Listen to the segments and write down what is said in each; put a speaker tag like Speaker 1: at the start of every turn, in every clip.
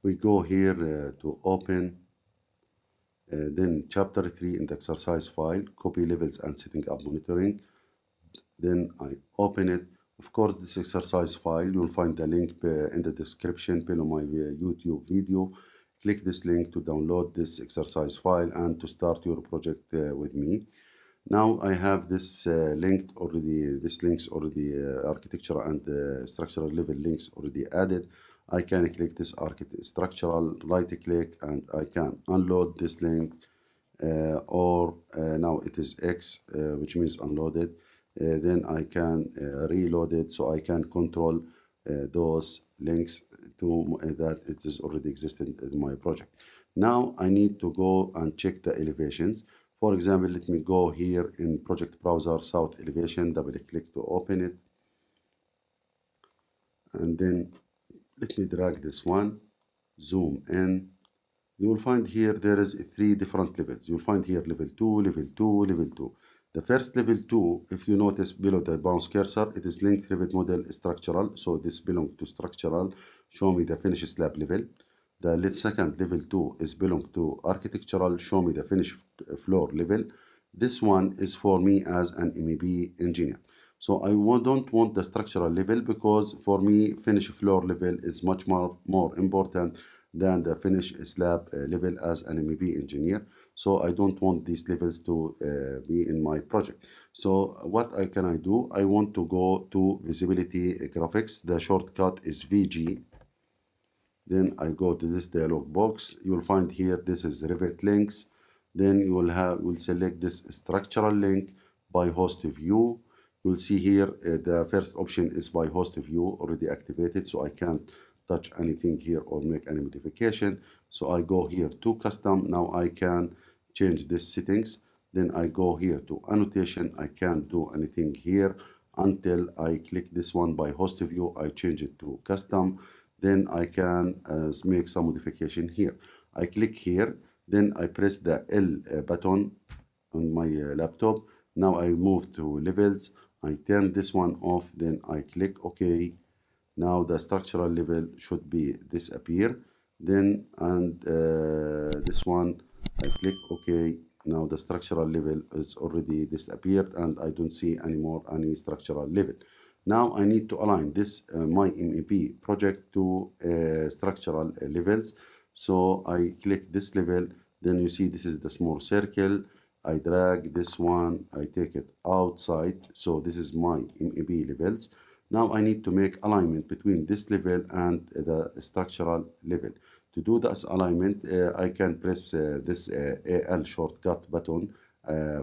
Speaker 1: we go here to open, then chapter 3 in the exercise file, copy levels and setting up monitoring. Then I open it. Of course, this exercise file, you'll find the link in the description below my YouTube video. Click this link to download this exercise file and to start your project with me. Now I have this linked already, this links already, architectural and structural level links already added. I can click this structural, right click, and I can unload this link, or now it is X, which means unloaded. Then I can reload it, so I can control those links to that it is already existed in my project. Now I need to go and check the elevations. For example, let me go here in project browser, south elevation, double click to open it. And then let me drag this one, zoom in. You will find here there is 3 different levels. You'll find here level 2, level 2, level 2. The first level 2, if you notice below the bounce cursor, it is linked Revit model structural. So this belongs to structural. Show me the finished slab level. The second level 2 is belong to architectural. Show me the finished floor level. This one is for me as an MEP engineer. So I don't want the structural level, because for me finished floor level is much more important than the finished slab level as an MEP engineer. So I don't want these levels to be in my project. So what can I do? I want to go to visibility graphics. The shortcut is VG. Then I go to this dialog box. You'll find here this is Revit links. Then you will select this structural link by host view. You'll see here the first option is by host view already activated, so I can't touch anything here or make any modification. So I go here to custom. Now I can change this settings. Then I go here to annotation. I can't do anything here until I click this one by host view. I change it to custom. Then I can make some modification here. I click here. Then I press the L button on my laptop. Now I move to levels. I turn this one off. Then I click OK. Now the structural level should be disappear. Then this one I click OK. Now the structural level is already disappeared and I don't see anymore any structural level. Now I need to align this my MEP project to structural levels. So I click this level. Then you see this is the small circle. I drag this one. I take it outside. So this is my MEP levels. Now I need to make alignment between this level and the structural level. To do this alignment, I can press this AL shortcut button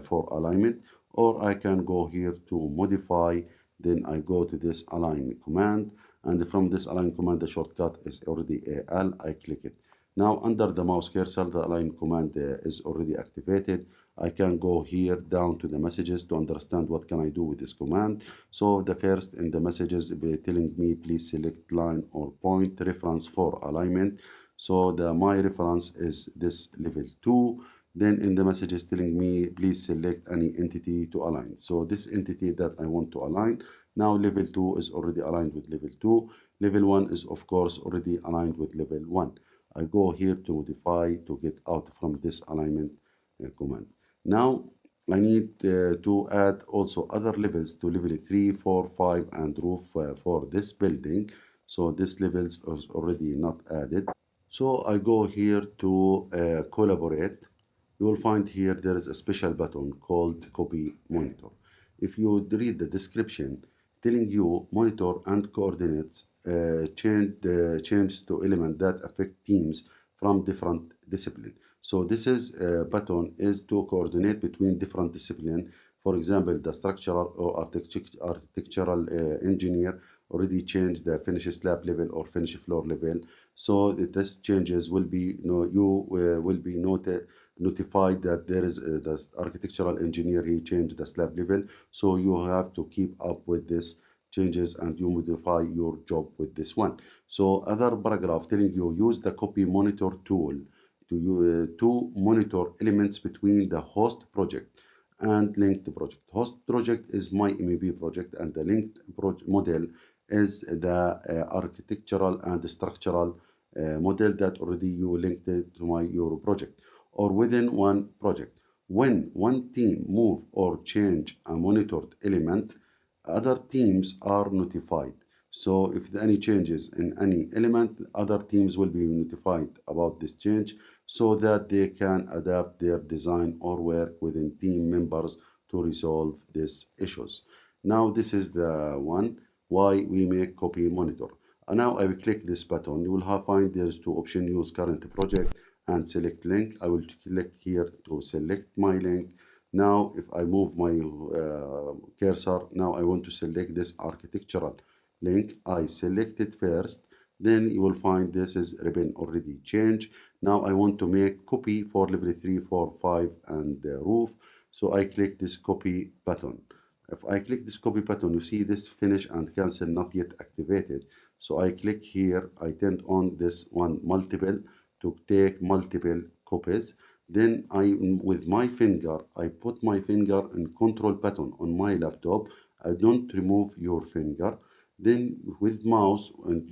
Speaker 1: for alignment, or I can go here to modify. Then I go to this align command, and from this align command, the shortcut is already AL. I click it. Now under the mouse cursor, the align command is already activated. I can go here down to the messages to understand what can I do with this command. So the first in the messages be telling me please select line or point reference for alignment. So my reference is this level 2. Then in the messages telling me please select any entity to align. So this entity that I want to align. Now level 2 is already aligned with level 2. Level 1 is of course already aligned with level 1. I go here to modify to get out from this alignment command. Now I need to add also other levels to level 3, 4, 5 and roof for this building. So this levels is already not added. So I go here to collaborate. You will find here there is a special button called copy monitor. If you read the description telling you monitor and coordinates change to element that affect teams from different discipline. So this is button is to coordinate between different discipline. For example, the structural or architectural engineer already changed the finished slab level or finished floor level. So this changes will be you will be notified that there is the architectural engineer he changed the slab level. So you have to keep up with this changes and you modify your job with this one. So other paragraph telling you use the copy monitor tool to monitor elements between the host project and linked project. Host project is my MEP project and the linked model is the architectural and structural model that already you linked it to your project, or within one project. When one team move or change a monitored element, other teams are notified. So if there are any changes in any element, other teams will be notified about this change so that they can adapt their design or work within team members to resolve these issues. Now this is the one why we make copy monitor. And now I will click this button. You will find there's two options: use current project and select link. I will click here to select my link. Now if I move my cursor, now I want to select this architectural link. I select it first, then you will find this is ribbon already changed. Now I want to make copy for level 3, 4, 5 and roof. So I click this copy button. If I click this copy button, you see this finish and cancel not yet activated. So I click here, I turn on this one multiple to take multiple copies. Then with my finger, I put my finger in control button on my laptop. I don't remove your finger. Then with mouse, and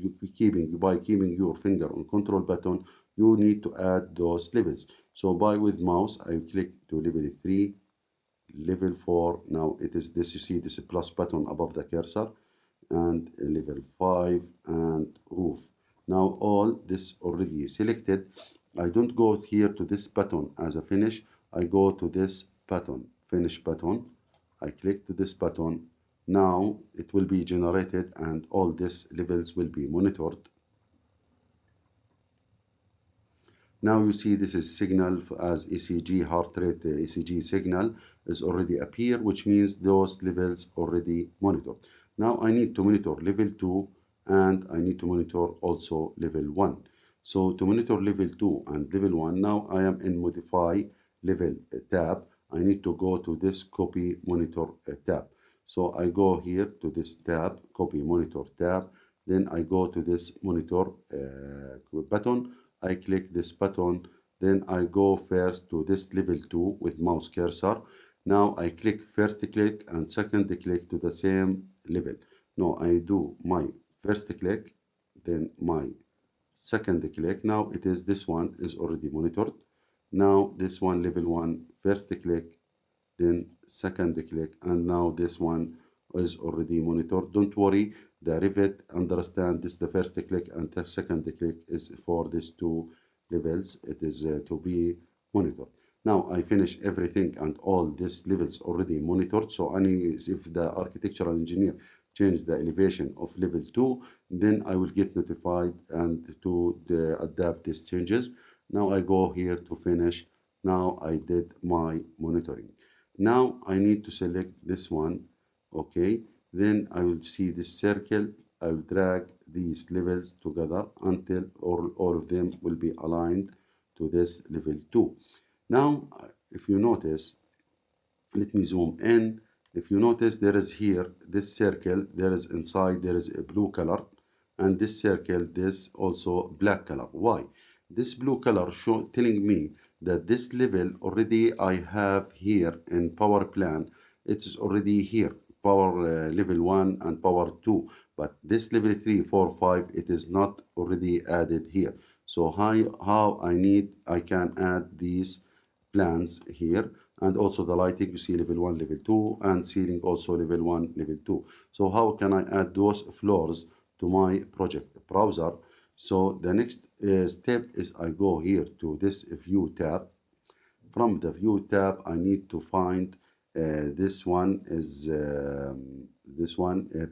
Speaker 1: by keeping your finger on control button, you need to add those levels. So with mouse, I click to level 3, level 4. Now it is this, you see this plus button above the cursor, and level 5 and roof. Now all this already selected. I don't go here to this button as a finish. I go to this button, finish button. I click to this button. Now it will be generated and all these levels will be monitored. Now you see this is signal as ECG, heart rate ECG signal is already appear, which means those levels already monitored. Now I need to monitor level 2 and I need to monitor also level 1. So to monitor level 2 and level 1, now I am in modify level tab. I need to go to this copy monitor tab. So I go here to this tab, copy monitor tab. Then I go to this monitor button. I click this button, then I go first to this level 2 with mouse cursor. Now I click first click and second click to the same level. No, I do my first click, then my second click. Now it is this one is already monitored. Now this one level 1 first click, then second click, and now this one is already monitored. Don't worry, the Revit understand this the first click and the second click is for these two levels. It is to be monitored. Now I finish everything and all these levels already monitored. So if the architectural engineer change the elevation of level 2, then I will get notified and to adapt these changes. Now I go here to finish. Now I did my monitoring. Now I need to select this one, okay? Then I will see this circle. I will drag these levels together until all of them will be aligned to this level 2. Now, if you notice, let me zoom in. If you notice, there is here, this circle, there is inside, there is a blue color, and this circle, this also black color. Why? This blue color telling me that this level already I have here in power plan. It is already here, power level 1 and power 2. But this level 3, 4, 5, it is not already added here. So how I can add these plans here, and also the lighting, you see level 1, level 2, and ceiling also level 1, level 2. So how can I add those floors to my project browser? So the next step is I go here to this view tab. From the view tab, I need to find this one is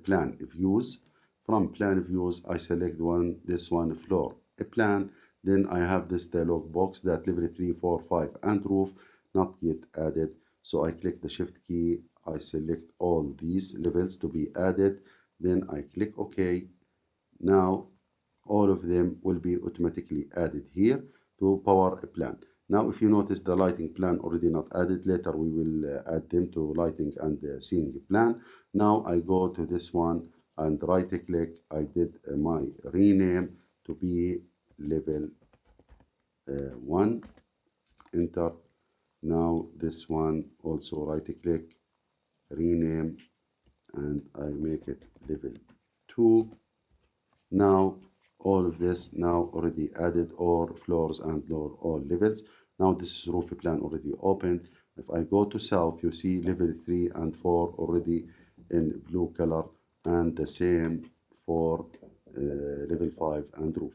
Speaker 1: plan views. From plan views, I select this one floor a plan. Then I have this dialog box that level 3, 4, 5 and roof not yet added. So I click the shift key. I select all these levels to be added. Then I click OK. Now all of them will be automatically added here to power plan. Now if you notice the lighting plan already not added, later we will add them to lighting and ceiling plan. Now I go to this one and right click. I did my rename to be level 1, enter. Now this one also right click, rename, and I make it level 2. Now all of this now already added, or floors and all levels. Now this is roof plan already open. If I go to self, you see level 3 and 4 already in blue color, and the same for level 5 and roof.